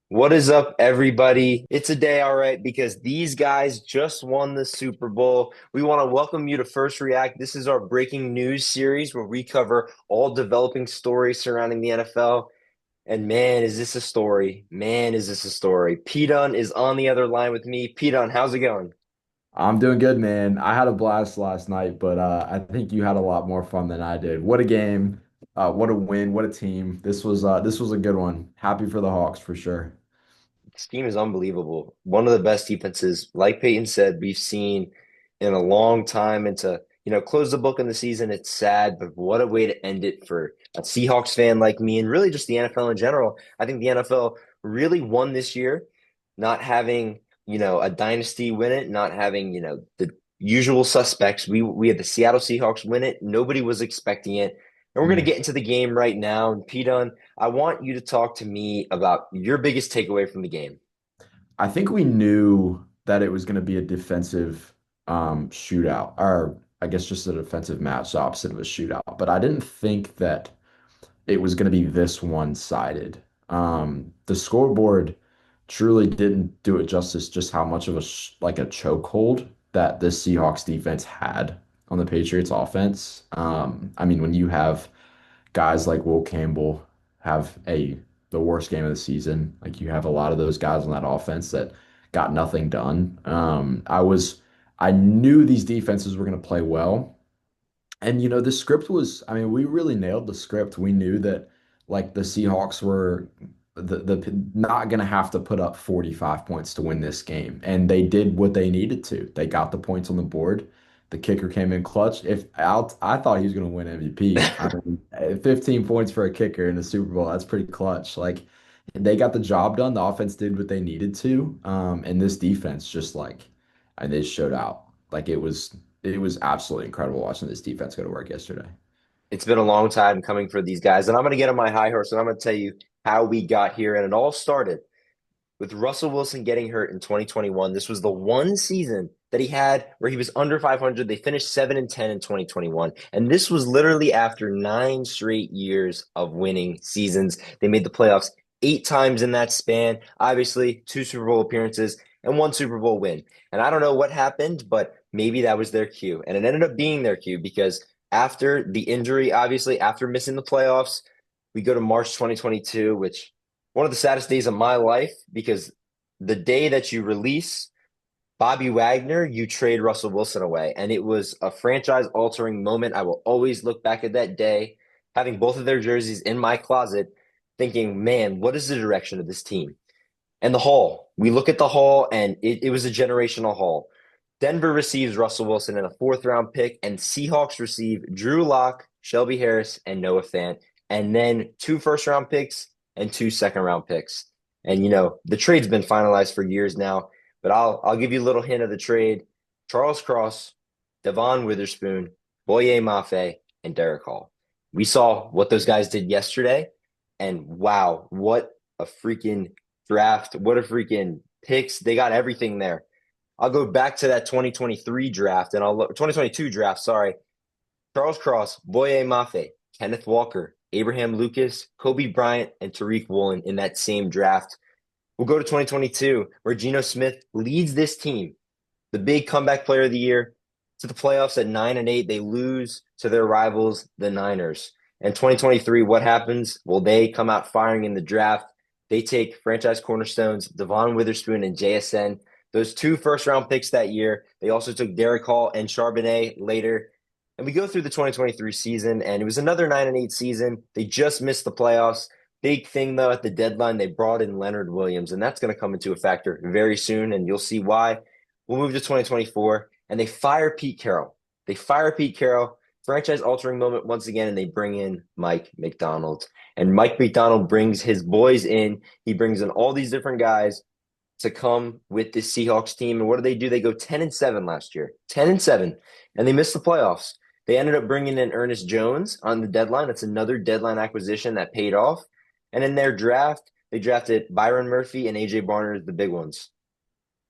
What is up, everybody? It's a day, all right, because these guys just won the Super Bowl. We want to welcome you to First React. This is our breaking news series where we cover all developing stories surrounding the NFL. And man, is this a story? Man, is this a story? Peyton Dunn is on the other line with me. Peyton Dunn, how's it going? I'm doing good, man. I had a blast last night, but I think you had a lot more fun than I did. What a game. What a win. What a team. This was a good one. Happy for the Hawks for sure. This team is unbelievable. One of the best defenses, like Peyton said, we've seen in a long time. And to close the book in the season, it's sad, but what a way to end it for a Seahawks fan like me and really just the NFL in general. I think the NFL really won this year, not having, a dynasty win it, not having, the usual suspects. We had the Seattle Seahawks win it. Nobody was expecting it. And we're going to Mm. get into the game right now. And Pete, I want you to talk to me about your biggest takeaway from the game. I think we knew that it was going to be a defensive shootout, or I guess just a defensive match, the opposite of a shootout. But I didn't think that it was going to be this one-sided. The scoreboard truly didn't do it justice just how much of a chokehold that the Seahawks defense had on the Patriots offense. I mean, when you have guys like Will Campbell have a the worst game of the season, like you have a lot of those guys on that offense that got nothing done. I knew these defenses were going to play well. And the script was, I mean, we really nailed the script. We knew that like the Seahawks were the not going to have to put up 45 points to win this game. And they did what they needed to. They got the points on the board. The kicker came in clutch. If out, I thought he was going to win MVP. I mean, 15 points for a kicker in the Super Bowl, that's pretty clutch. Like they got the job done. The offense did what they needed to. And this defense just and they showed out. Like it was absolutely incredible watching this defense go to work yesterday. It's been a long time coming for these guys, and I'm going to get on my high horse and I'm going to tell you how we got here. And it all started with Russell Wilson getting hurt in 2021. This was the one season that he had where he was under 500. They finished 7-10 in 2021. And this was literally after 9 straight years of winning seasons. They made the playoffs 8 times in that span. Obviously, two Super Bowl appearances and one Super Bowl win. And I don't know what happened, but maybe that was their cue. And it ended up being their cue because after the injury, obviously, after missing the playoffs, we go to March 2022, which one of the saddest days of my life because the day that you release Bobby Wagner, you trade Russell Wilson away. And it was a franchise altering moment. I will always look back at that day, having both of their jerseys in my closet, thinking, man, what is the direction of this team? And the haul. We look at the haul, and it was a generational haul. Denver receives Russell Wilson in a fourth round pick, and Seahawks receive Drew Lock, Shelby Harris, and Noah Fant, and then two first round picks and two second round picks. And the trade's been finalized for years now, but I'll give you a little hint of the trade. Charles Cross, Devon Witherspoon, Boye Mafe, and Derek Hall. We saw what those guys did yesterday, and wow, what a freaking draft. What a freaking picks. They got everything there. I'll go back to that 2023 draft and I'll look 2022 draft, sorry. Charles Cross, Boye Mafe, Kenneth Walker, Abraham Lucas, Kobe Bryant, and Tariq Woolen in that same draft. We'll go to 2022, where Geno Smith leads this team, the big comeback player of the year, to the playoffs at 9-8. They lose to their rivals, the Niners. And 2023, what happens? Well, they come out firing in the draft. They take franchise cornerstones, Devon Witherspoon and JSN, those two first round picks that year. They also took Derek Hall and Charbonnet later. And we go through the 2023 season, and it was another 9-8 season. They just missed the playoffs. Big thing, though, at the deadline, they brought in Leonard Williams, and that's going to come into a factor very soon, and you'll see why. We'll move to 2024, and they fire Pete Carroll. They fire Pete Carroll, franchise altering moment once again, and they bring in Mike Macdonald. And Mike Macdonald brings his boys in. He brings in all these different guys to come with this Seahawks team. And what do? They go 10-7 last year, 10-7, and they missed the playoffs. They ended up bringing in Ernest Jones on the deadline. That's another deadline acquisition that paid off. And in their draft, they drafted Byron Murphy and AJ Barner, the big ones.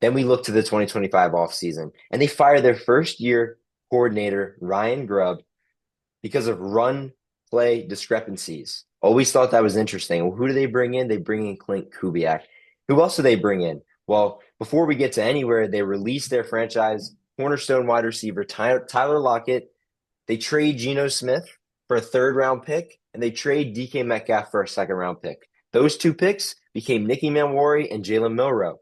Then we look to the 2025 offseason, and they fire their first year coordinator, Ryan Grubb, because of run play discrepancies. Always thought that was interesting. Well, who do they bring in? They bring in Clint Kubiak. Who else do they bring in? Well, before we get to anywhere, they release their franchise cornerstone wide receiver, Tyler Lockett. They trade Geno Smith for a third round pick, and they trade DK Metcalf for a second round pick. Those two picks became Nicky Manwari and Jalen Milrow.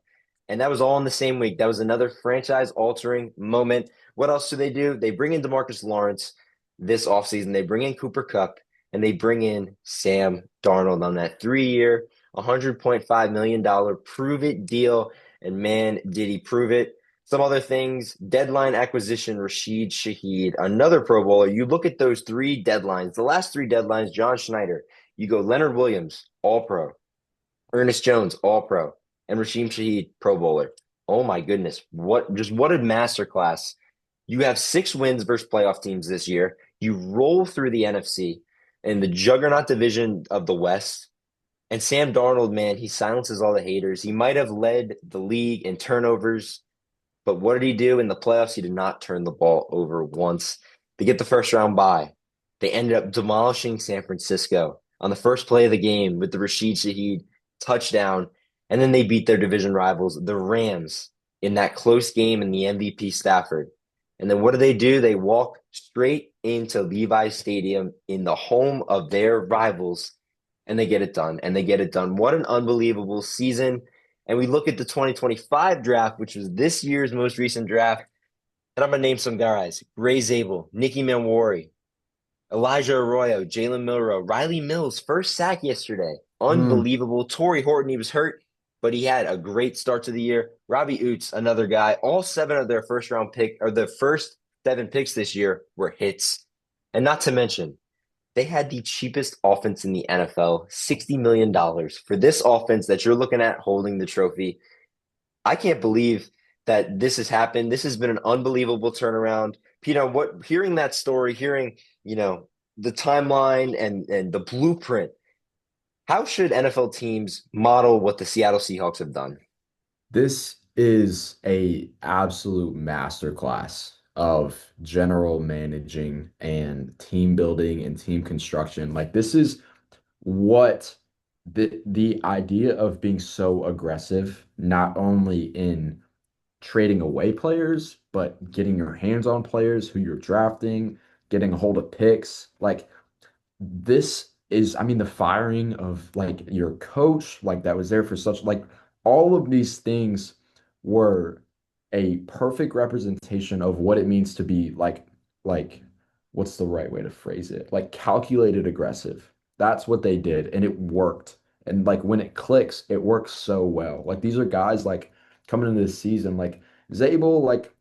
And that was all in the same week. That was another franchise altering moment. What else do? They bring in DeMarcus Lawrence this offseason. They bring in Cooper Kupp and they bring in Sam Darnold on that 3 year, $100.5 million prove it deal. And man, did he prove it. Some other things, deadline acquisition, Rashid Shaheed, another Pro Bowler. You look at those three deadlines, the last three deadlines, John Schneider, you go Leonard Williams, All Pro, Ernest Jones, All Pro, and Rashid Shaheed, Pro Bowler. Oh my goodness. What a masterclass. You have 6 wins versus playoff teams this year. You roll through the NFC in the juggernaut division of the West. And Sam Darnold, man, he silences all the haters. He might have led the league in turnovers, but what did he do in the playoffs? He did not turn the ball over once. They get the first round bye. They ended up demolishing San Francisco on the first play of the game with the Rashid Shaheed touchdown. And then they beat their division rivals, the Rams, in that close game in the MVP Stafford. And then what do? They walk straight into Levi Stadium in the home of their rivals, and they get it done. And they get it done. What an unbelievable season. And we look at the 2025 draft, which was this year's most recent draft. And I'm going to name some guys: Gray Zabel, Nicky Manwari, Elijah Arroyo, Jalen Milrow, Riley Mills, first sack yesterday. Mm. Unbelievable. Torrey Horton, he was hurt, but he had a great start to the year. Robbie Oots, another guy. All 7 of their first round pick, or the first 7 picks this year were hits. And not to mention, they had the cheapest offense in the NFL, $60 million for this offense that you're looking at holding the trophy. I can't believe that this has happened. This has been an unbelievable turnaround. Hearing that story, hearing, the timeline and the blueprint, how should NFL teams model what the Seattle Seahawks have done? This is a absolute masterclass of general managing and team building and team construction. Like this is what the idea of being so aggressive, not only in trading away players, but getting your hands on players who you're drafting, getting a hold of picks. Like this is, I mean, the firing of like your coach, like that was there for such like all of these things were a perfect representation of what it means to be like what's the right way to phrase it? Like calculated aggressive. That's what they did, and it worked. And like when it clicks, it works so well. Like these are guys like coming into this season, like Zabel, like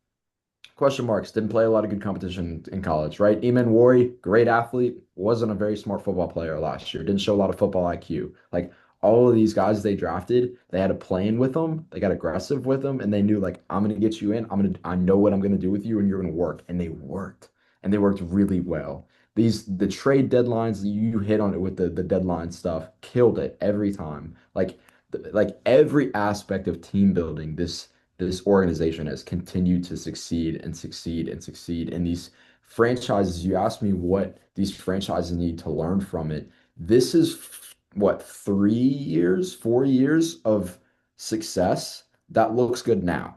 question marks. Didn't play a lot of good competition in college, right? Eamon Wari, great athlete, wasn't a very smart football player last year. Didn't show a lot of football IQ. Like all of these guys they drafted, they had a plan with them. They got aggressive with them, and they knew like I'm gonna get you in. I know what I'm gonna do with you, and you're gonna work. And they worked, and they worked really well. The trade deadlines you hit on it with the deadline stuff killed it every time. Like every aspect of team building, this organization has continued to succeed and succeed and succeed. And these franchises, you asked me what these franchises need to learn from it. This is what, 3 years, 4 years of success that looks good now.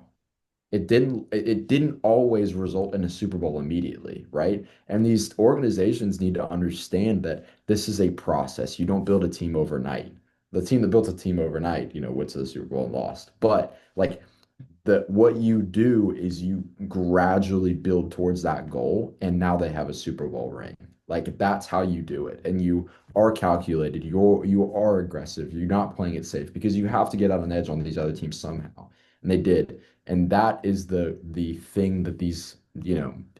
It didn't always result in a Super Bowl immediately, right? And these organizations need to understand that this is a process. You don't build a team overnight. The team that built a team overnight, went to the Super Bowl and lost. But like that what you do is you gradually build towards that goal, and now they have a Super Bowl ring. Like that's how you do it. And you are calculated, you are aggressive, you're not playing it safe because you have to get out an edge on these other teams somehow. And they did. And that is the thing that these,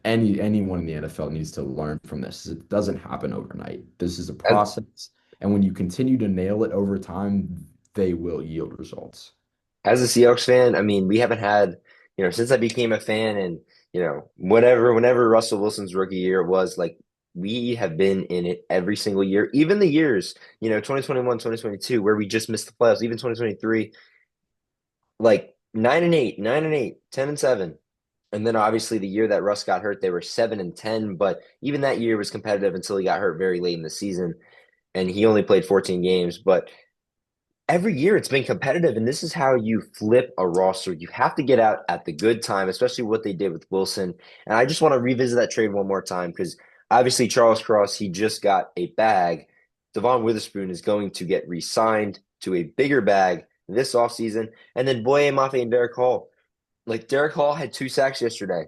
anyone in the NFL needs to learn from this. It doesn't happen overnight. This is a As, process. And when you continue to nail it over time, they will yield results. as a Seahawks fan, I mean, we haven't had, since I became a fan and, whenever Russell Wilson's rookie year was, like, we have been in it every single year, even the years, 2021, 2022, where we just missed the playoffs, even 2023, like 9-8, 9-8, 10-7. And then obviously the year that Russ got hurt, they were 7-10, but even that year was competitive until he got hurt very late in the season and he only played 14 games. But every year it's been competitive, and this is how you flip a roster. You have to get out at the good time, especially what they did with Wilson. And I just want to revisit that trade one more time because obviously Charles Cross, he just got a bag. Devon Witherspoon is going to get re-signed to a bigger bag this offseason. And then Boye Mafe and Derek Hall. Like Derek Hall had 2 sacks yesterday.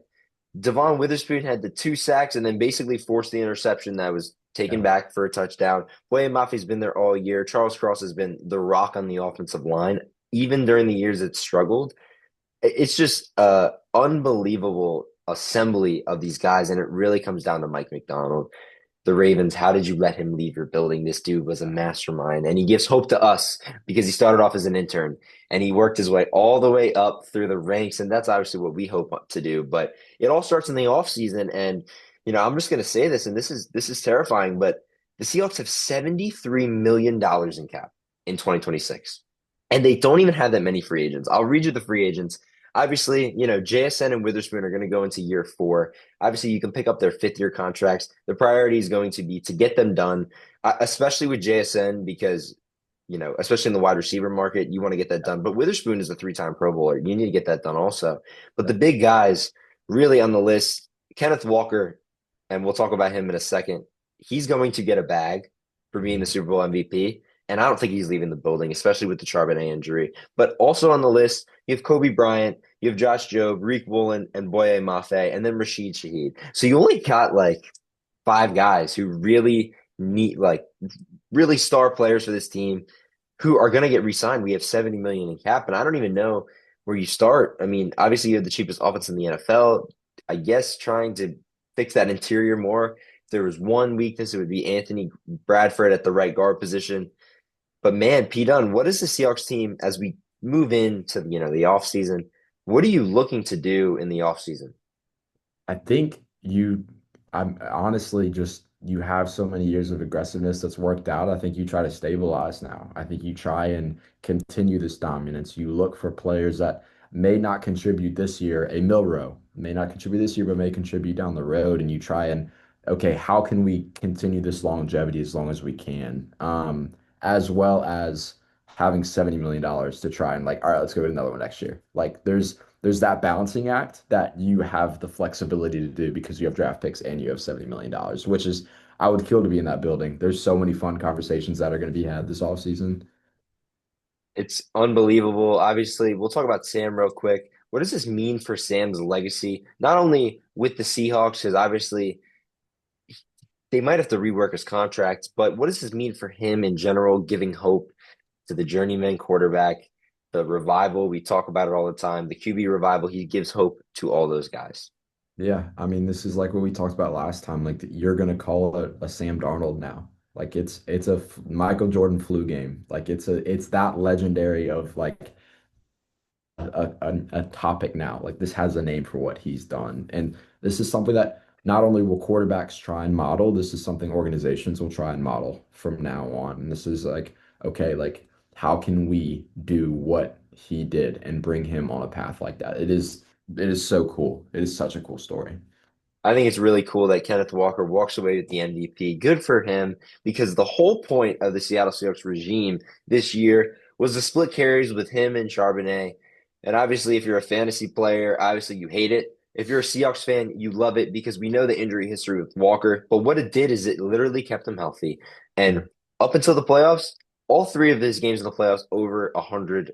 Devon Witherspoon had the 2 sacks and then basically forced the interception that was taken Yeah. back for a touchdown. Boye Mafi's been there all year. Charles Cross has been the rock on the offensive line, even during the years it struggled. It's just unbelievable assembly of these guys, and it really comes down to Mike McDonald. The Ravens, how did you let him leave your building? This dude was a mastermind, and he gives hope to us because he started off as an intern and he worked his way all the way up through the ranks, and that's obviously what we hope to do. But it all starts in the offseason, and I'm just going to say this, and this is terrifying, but the Seahawks have $73 million in cap in 2026, and they don't even have that many free agents. I'll read you the free agents. Obviously, JSN and Witherspoon are going to go into year 4. Obviously, you can pick up their 5th-year contracts. The priority is going to be to get them done, especially with JSN because, especially in the wide receiver market, you want to get that done. But Witherspoon is a 3-time Pro Bowler. You need to get that done also. But the big guys really on the list, Kenneth Walker, and we'll talk about him in a second. He's going to get a bag for being the Mhm. Super Bowl MVP. And I don't think he's leaving the building, especially with the Charbonnet injury. But also on the list, you have Kobe Bryant, you have Josh Jobe, Reek Woolen, and Boye Mafe, and then Rashid Shaheed. So you only got like 5 guys who really need really star players for this team who are going to get re-signed. We have 70 million in cap, and I don't even know where you start. I mean, obviously you have the cheapest offense in the NFL. I guess trying to fix that interior more. If there was one weakness, it would be Anthony Bradford at the right guard position. But man, P Dunn, what is the Seahawks team as we move into the offseason? What are you looking to do in the offseason? I think I'm honestly just, you have so many years of aggressiveness that's worked out. I think you try to stabilize now. I think you try and continue this dominance. You look for players that may not contribute this year, a Milrow may not contribute this year, but may contribute down the road. And you try and, okay, how can we continue this longevity as long as we can? As well as having $70 million to try and like, all right, let's go get another one next year. Like there's that balancing act that you have the flexibility to do because you have draft picks and you have $70 million, which is, I would kill to be in that building. There's so many fun conversations that are going to be had this offseason. It's unbelievable. Obviously, we'll talk about Sam real quick. What does this mean for Sam's legacy? Not only with the Seahawks, because obviously they might have to rework his contract, but what does this mean for him in general, giving hope to the journeyman quarterback, the revival? We talk about it all the time. The QB revival, he gives hope to all those guys. Yeah, I mean, this is like what we talked about last time. Like you're gonna call it a Sam Darnold now. Like it's a Michael Jordan flu game. Like it's that legendary of like a topic now. Like this has a name for what he's done. And this is something that not only will quarterbacks try and model, this is something organizations will try and model from now on. And this is like, okay, like how can we do what he did and bring him on a path like that? It is so cool. It is such a cool story. I think it's really cool that Kenneth Walker walks away with the MVP. Good for him, because the whole point of the Seattle Seahawks regime this year was to split carries with him and Charbonnet. And obviously, if you're a fantasy player, obviously you hate it. If you're a Seahawks fan, you love it because we know the injury history with Walker. But what it did is it literally kept him healthy. Yeah. And up until the playoffs, all 3 of his games in the playoffs over 100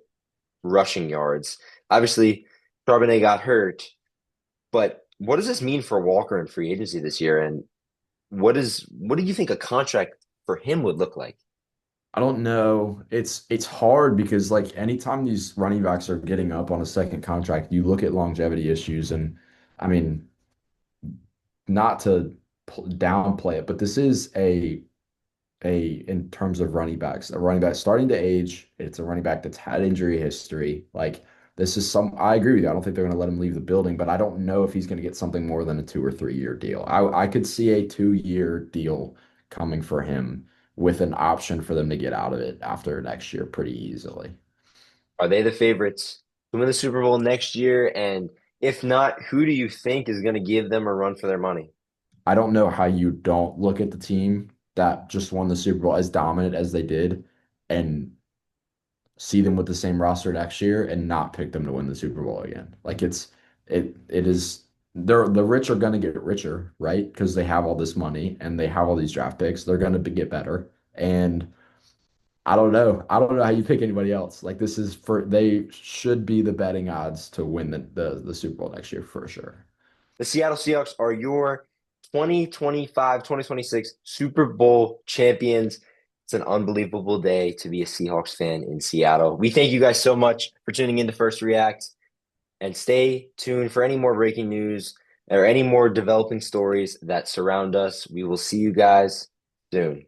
rushing yards. Obviously, Charbonnet got hurt, but what does this mean for Walker in free agency this year? And what do you think a contract for him would look like? I don't know. It's hard because like anytime these running backs are getting up on a second contract, you look at longevity issues and I mean, not to downplay it, but this is a in terms of running backs, a running back starting to age. It's a running back that's had injury history. Like this is some, I agree with you. I don't think they're going to let him leave the building, but I don't know if he's going to get something more than a 2 or 3 year deal. I could see a 2 year deal coming for him with an option for them to get out of it after next year pretty easily. Are they the favorites to win the Super Bowl next year? And if not, who do you think is going to give them a run for their money? I don't know how you don't look at the team that just won the Super Bowl as dominant as they did and see them with the same roster next year and not pick them to win the Super Bowl again. Like it is the rich are going to get richer, right? Because they have all this money and they have all these draft picks. They're going to get better. And I don't know. I don't know how you pick anybody else. Like this is for they should be the betting odds to win the Super Bowl next year for sure. The Seattle Seahawks are your 2025-2026 Super Bowl champions. It's an unbelievable day to be a Seahawks fan in Seattle. We thank you guys so much for tuning in to First React, and stay tuned for any more breaking news or any more developing stories that surround us. We will see you guys soon.